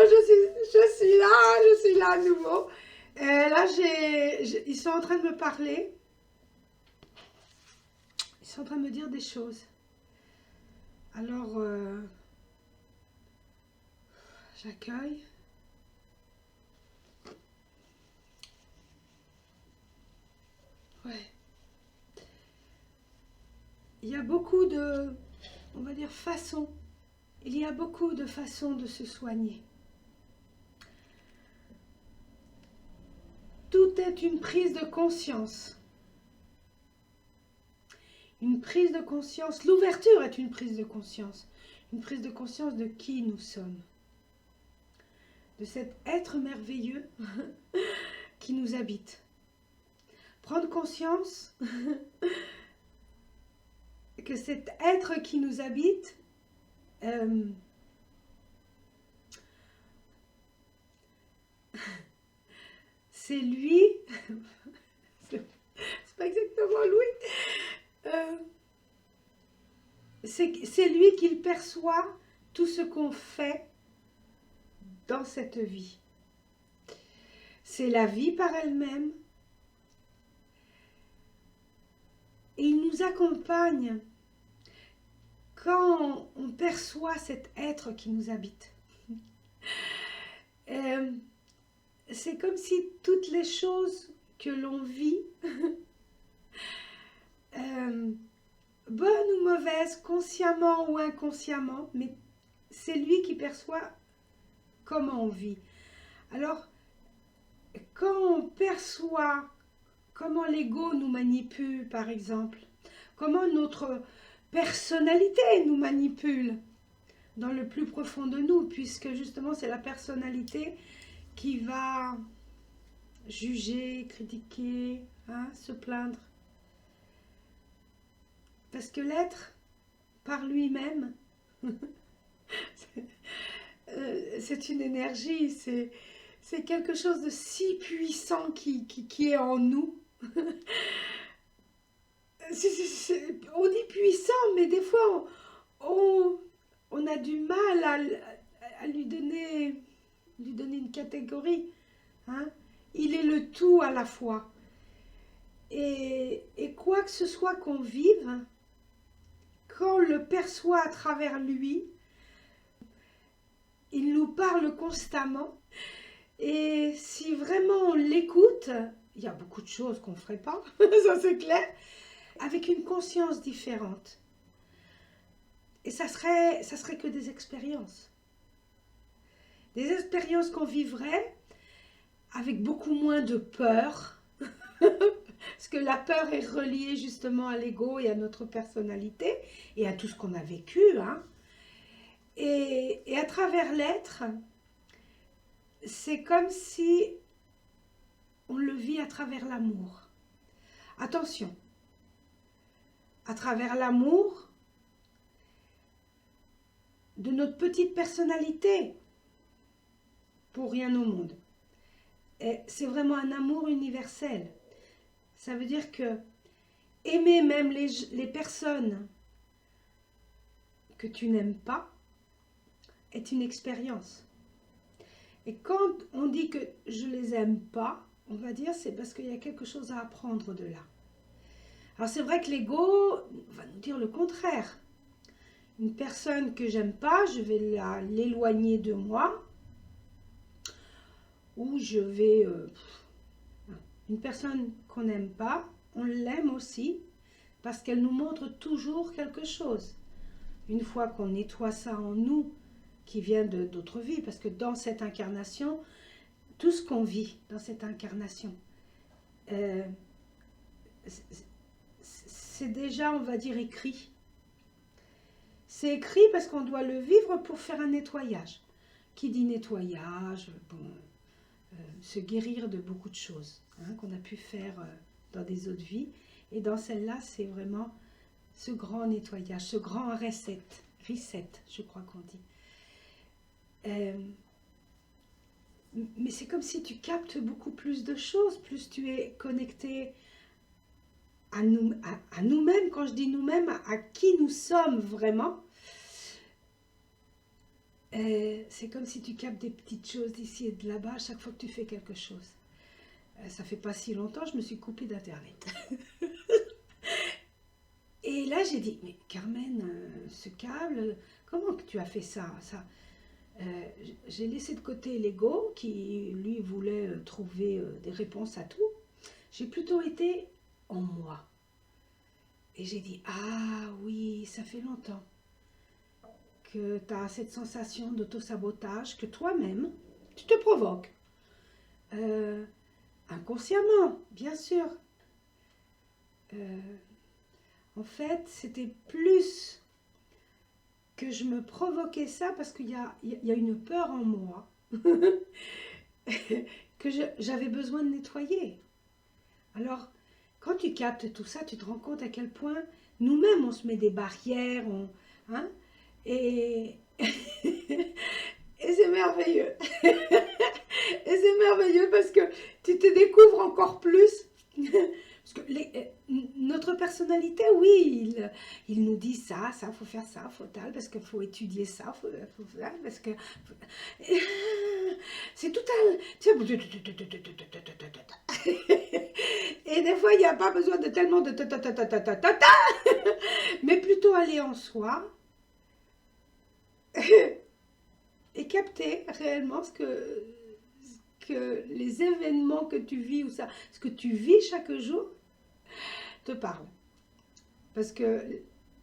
je suis là à nouveau. Là, ils sont en train de me parler. Ils sont en train de me dire des choses. Alors, j'accueille. Ouais. Il y a beaucoup de, on va dire, façons. Il y a beaucoup de façons de se soigner. Tout est une prise de conscience. Une prise de conscience. L'ouverture est une prise de conscience. Une prise de conscience de qui nous sommes. De cet être merveilleux qui nous habite. Prendre conscience que cet être qui nous habite c'est lui, c'est pas exactement lui, c'est lui qui perçoit tout ce qu'on fait dans cette vie. C'est la vie par elle-même. Et il nous accompagne quand on perçoit cet être qui nous habite. C'est comme si toutes les choses que l'on vit, bonnes ou mauvaises, consciemment ou inconsciemment, mais c'est lui qui perçoit comment on vit. Alors, quand on perçoit comment l'ego nous manipule, par exemple, comment notre personnalité nous manipule dans le plus profond de nous, puisque justement c'est la personnalité qui va juger, critiquer, se plaindre. Parce que l'être, par lui-même, c'est une énergie, c'est quelque chose de si puissant qui est en nous. On dit puissant, mais des fois, on a du mal à lui donner une catégorie. Il est le tout à la fois. Et quoi que ce soit qu'on vive, quand on le perçoit à travers lui, il nous parle constamment. Et si vraiment on l'écoute, il y a beaucoup de choses qu'on ne ferait pas, ça c'est clair, avec une conscience différente. Et ça serait que des expériences. Des expériences qu'on vivrait avec beaucoup moins de peur, parce que la peur est reliée justement à l'ego et à notre personnalité et à tout ce qu'on a vécu. Et à travers l'être, c'est comme si on le vit à travers l'amour. Attention, à travers l'amour de notre petite personnalité, pour rien au monde. Et c'est vraiment un amour universel. Ça veut dire que aimer même les personnes que tu n'aimes pas est une expérience. Et quand on dit que je les aime pas, on va dire c'est parce qu'il y a quelque chose à apprendre de là. Alors c'est vrai que l'ego va nous dire le contraire. Une personne que j'aime pas, je vais l'éloigner de moi. Ou je vais... une personne qu'on n'aime pas, on l'aime aussi parce qu'elle nous montre toujours quelque chose. Une fois qu'on nettoie ça en nous, qui vient d'autres vies, parce que dans cette incarnation, tout ce qu'on vit dans cette incarnation, c'est déjà, on va dire, écrit. C'est écrit parce qu'on doit le vivre pour faire un nettoyage. Qui dit nettoyage, se guérir de beaucoup de choses qu'on a pu faire dans des autres vies. Et dans celle-là, c'est vraiment ce grand nettoyage, ce grand reset, je crois qu'on dit. Mais c'est comme si tu captes beaucoup plus de choses, plus tu es connecté à nous-mêmes. Quand je dis nous-mêmes, à qui nous sommes vraiment. c'est comme si tu captes des petites choses d'ici et de là-bas à chaque fois que tu fais quelque chose. Ça fait pas si longtemps, je me suis coupée d'internet. Et là j'ai dit, mais Carmen, ce câble, comment que tu as fait ça j'ai laissé de côté l'ego qui lui voulait trouver des réponses à tout. J'ai plutôt été en moi. Et j'ai dit, ah oui, ça fait longtemps que tu as cette sensation d'auto-sabotage que toi-même, tu te provoques. Inconsciemment, bien sûr. En fait, c'était plus que je me provoquais ça parce qu'il y a une peur en moi que j'avais besoin de nettoyer. Alors, quand tu captes tout ça, tu te rends compte à quel point nous-mêmes, on se met des barrières, hein, et, et c'est merveilleux. Et c'est merveilleux parce que tu te découvres encore plus. Parce que notre personnalité, oui, il nous dit ça, faut faire ça, faut tal, parce qu'il faut étudier ça, faut faire, parce que... C'est tout un... Et des fois, il n'y a pas besoin de tellement de mais plutôt aller en soi et capter réellement ce que les événements que tu vis ou ça, ce que tu vis chaque jour te parle. Parce que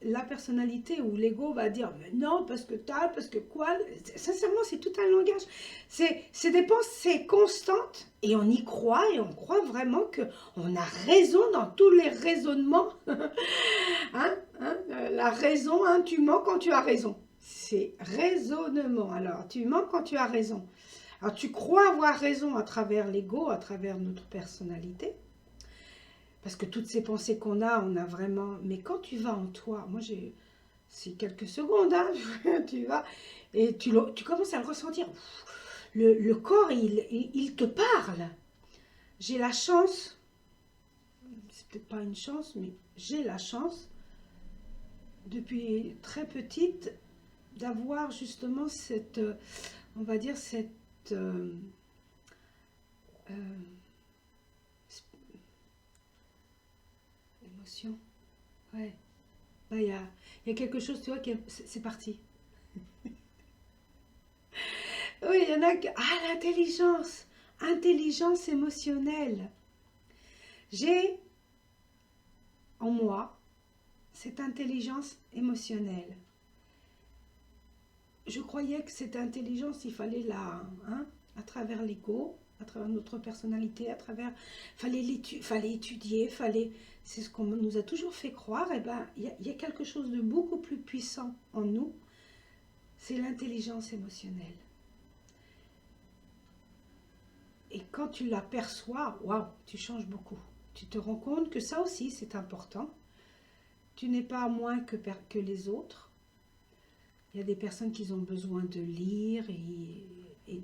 la personnalité ou l'ego va dire mais non, parce que tal, parce que quoi. Sincèrement, c'est tout un langage. C'est des pensées constantes et on y croit et on croit vraiment qu'on a raison dans tous les raisonnements. La raison, hein, tu mens quand tu as raison. C'est raisonnement. Alors, tu mens quand tu as raison. Alors, tu crois avoir raison à travers l'ego, à travers notre personnalité. Parce que toutes ces pensées qu'on a, on a vraiment... Mais quand tu vas en toi, moi c'est quelques secondes, hein, tu vas et tu commences à le ressentir. Le corps, il te parle. J'ai la chance, c'est peut-être pas une chance, mais j'ai la chance, depuis très petite, d'avoir justement cette, on va dire, cette... émotion. Ouais. Bah, il y a quelque chose, tu vois, c'est parti. Oui, il y en a que... Ah, l'intelligence. Intelligence émotionnelle. J'ai en moi cette intelligence émotionnelle. Je croyais que cette intelligence, il fallait à travers l'ego, à travers notre personnalité, fallait étudier, c'est ce qu'on nous a toujours fait croire. Et ben, il y a quelque chose de beaucoup plus puissant en nous, c'est l'intelligence émotionnelle. Et quand tu l'aperçois, waouh, tu changes beaucoup. Tu te rends compte que ça aussi, c'est important. Tu n'es pas moins que les autres. Il y a des personnes qui ont besoin de lire et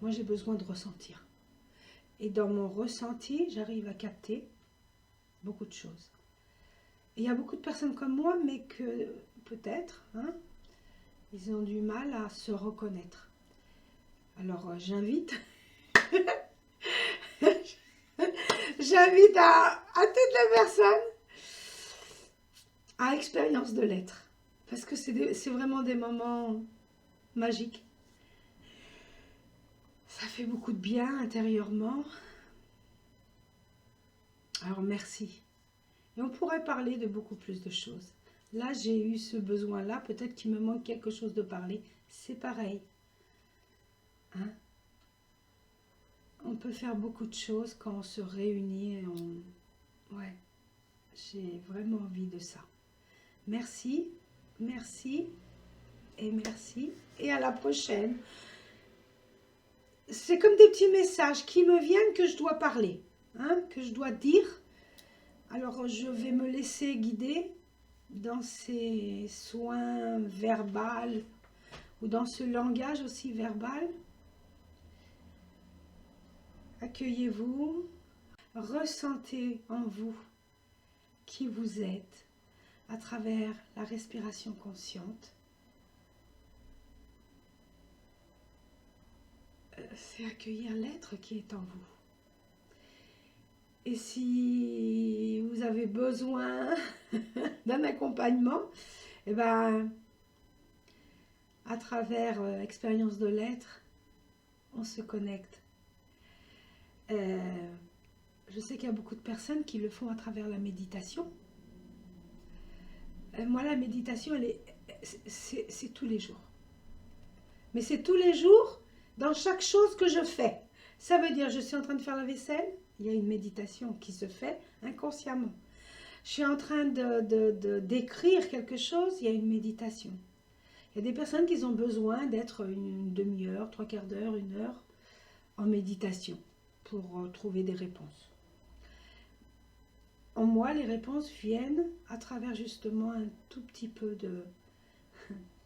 moi, j'ai besoin de ressentir. Et dans mon ressenti, j'arrive à capter beaucoup de choses. Et il y a beaucoup de personnes comme moi, mais que peut-être, hein, ils ont du mal à se reconnaître. Alors, j'invite à toutes les personnes à expérience de l'être. Parce que c'est vraiment des moments magiques. Ça fait beaucoup de bien intérieurement. Alors merci. Et on pourrait parler de beaucoup plus de choses. Là, j'ai eu ce besoin-là. Peut-être qu'il me manque quelque chose de parler. C'est pareil. Hein? On peut faire beaucoup de choses quand on se réunit. Ouais, j'ai vraiment envie de ça. Merci, merci et merci. Et à la prochaine. C'est comme des petits messages qui me viennent que je dois parler, hein, que je dois dire. Alors, je vais me laisser guider dans ces soins verbaux ou dans ce langage aussi verbal. Accueillez-vous, ressentez en vous qui vous êtes à travers la respiration consciente. c'est accueillir l'être qui est en vous. Et si vous avez besoin d'un accompagnement, eh ben, à travers expérience de l'être, on se connecte. Je sais qu'il y a beaucoup de personnes qui le font à travers la méditation. Moi, la méditation, c'est tous les jours. Mais c'est tous les jours dans chaque chose que je fais. Ça veut dire, je suis en train de faire la vaisselle, il y a une méditation qui se fait inconsciemment. Je suis en train d'écrire quelque chose, il y a une méditation. Il y a des personnes qui ont besoin d'être une demi-heure, 3/4 d'heure, 1 heure en méditation pour trouver des réponses. En moi, les réponses viennent à travers justement un tout petit peu de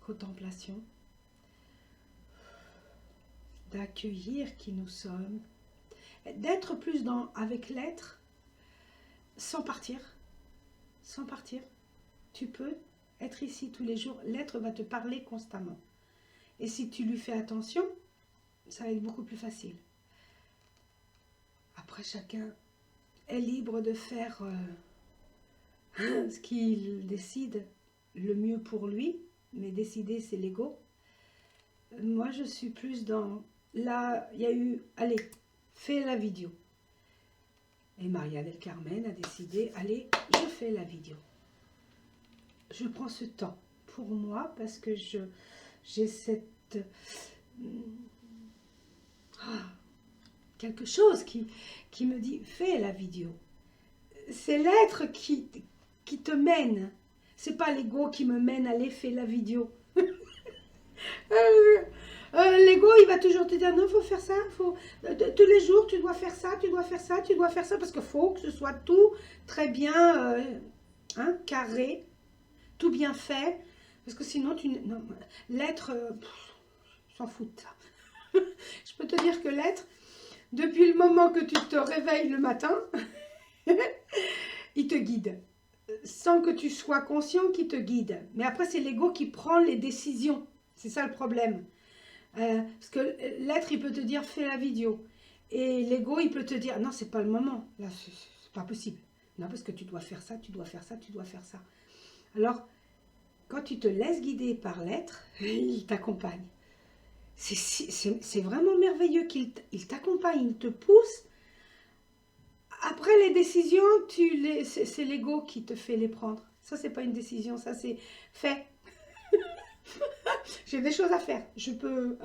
contemplation, d'accueillir qui nous sommes, d'être plus avec l'être sans partir. Sans partir. Tu peux être ici tous les jours, l'être va te parler constamment. Et si tu lui fais attention, ça va être beaucoup plus facile. Après, chacun est libre de faire ce qu'il décide le mieux pour lui, mais décider, c'est l'ego. Moi, je suis plus dans... Là, il y a eu... Allez, fais la vidéo. Et Maria del Carmen a décidé, allez, je fais la vidéo. Je prends ce temps pour moi parce que j'ai cette... quelque chose qui me dit, fais la vidéo. C'est l'être qui te mène. C'est pas l'ego qui me mène, allez, fais la vidéo. L'ego, il va toujours te dire, non, il faut faire ça, tous les jours, tu dois faire ça, tu dois faire ça, tu dois faire ça, parce qu'il faut que ce soit tout très bien carré, tout bien fait, parce que sinon, l'être, s'en fout de ça. Je peux te dire que l'être, depuis le moment que tu te réveilles le matin, il te guide, sans que tu sois conscient qu'il te guide. Mais après, c'est l'ego qui prend les décisions, c'est ça le problème. Parce que l'être, il peut te dire, fais la vidéo. Et l'ego, il peut te dire, non, c'est pas le moment. Là, c'est pas possible. Non, parce que tu dois faire ça, tu dois faire ça, tu dois faire ça. Alors, quand tu te laisses guider par l'être, il t'accompagne. C'est vraiment merveilleux qu'il t'accompagne, il te pousse. Après, les décisions, c'est l'ego qui te fait les prendre. Ça, c'est pas une décision, ça, c'est fait. J'ai des choses à faire. Je peux...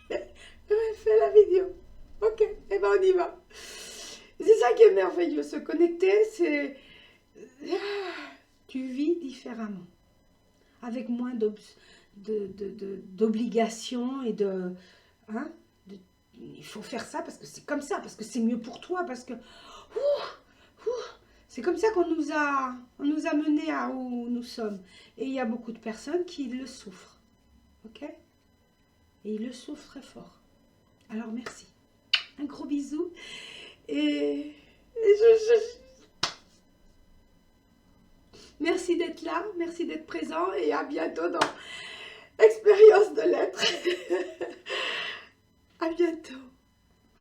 Fais la vidéo. Ok, et ben on y va. C'est ça qui est merveilleux. Se connecter, c'est... Tu vis différemment. Avec moins d'obligations et de... il faut faire ça parce que c'est comme ça, parce que c'est mieux pour toi, parce que... C'est comme ça qu'on nous a menés à où nous sommes. Et il y a beaucoup de personnes qui le souffrent. Ok? Et ils le souffrent très fort. Alors merci. Un gros bisou. Et merci d'être là, merci d'être présent et à bientôt dans Expérience de l'être. À bientôt.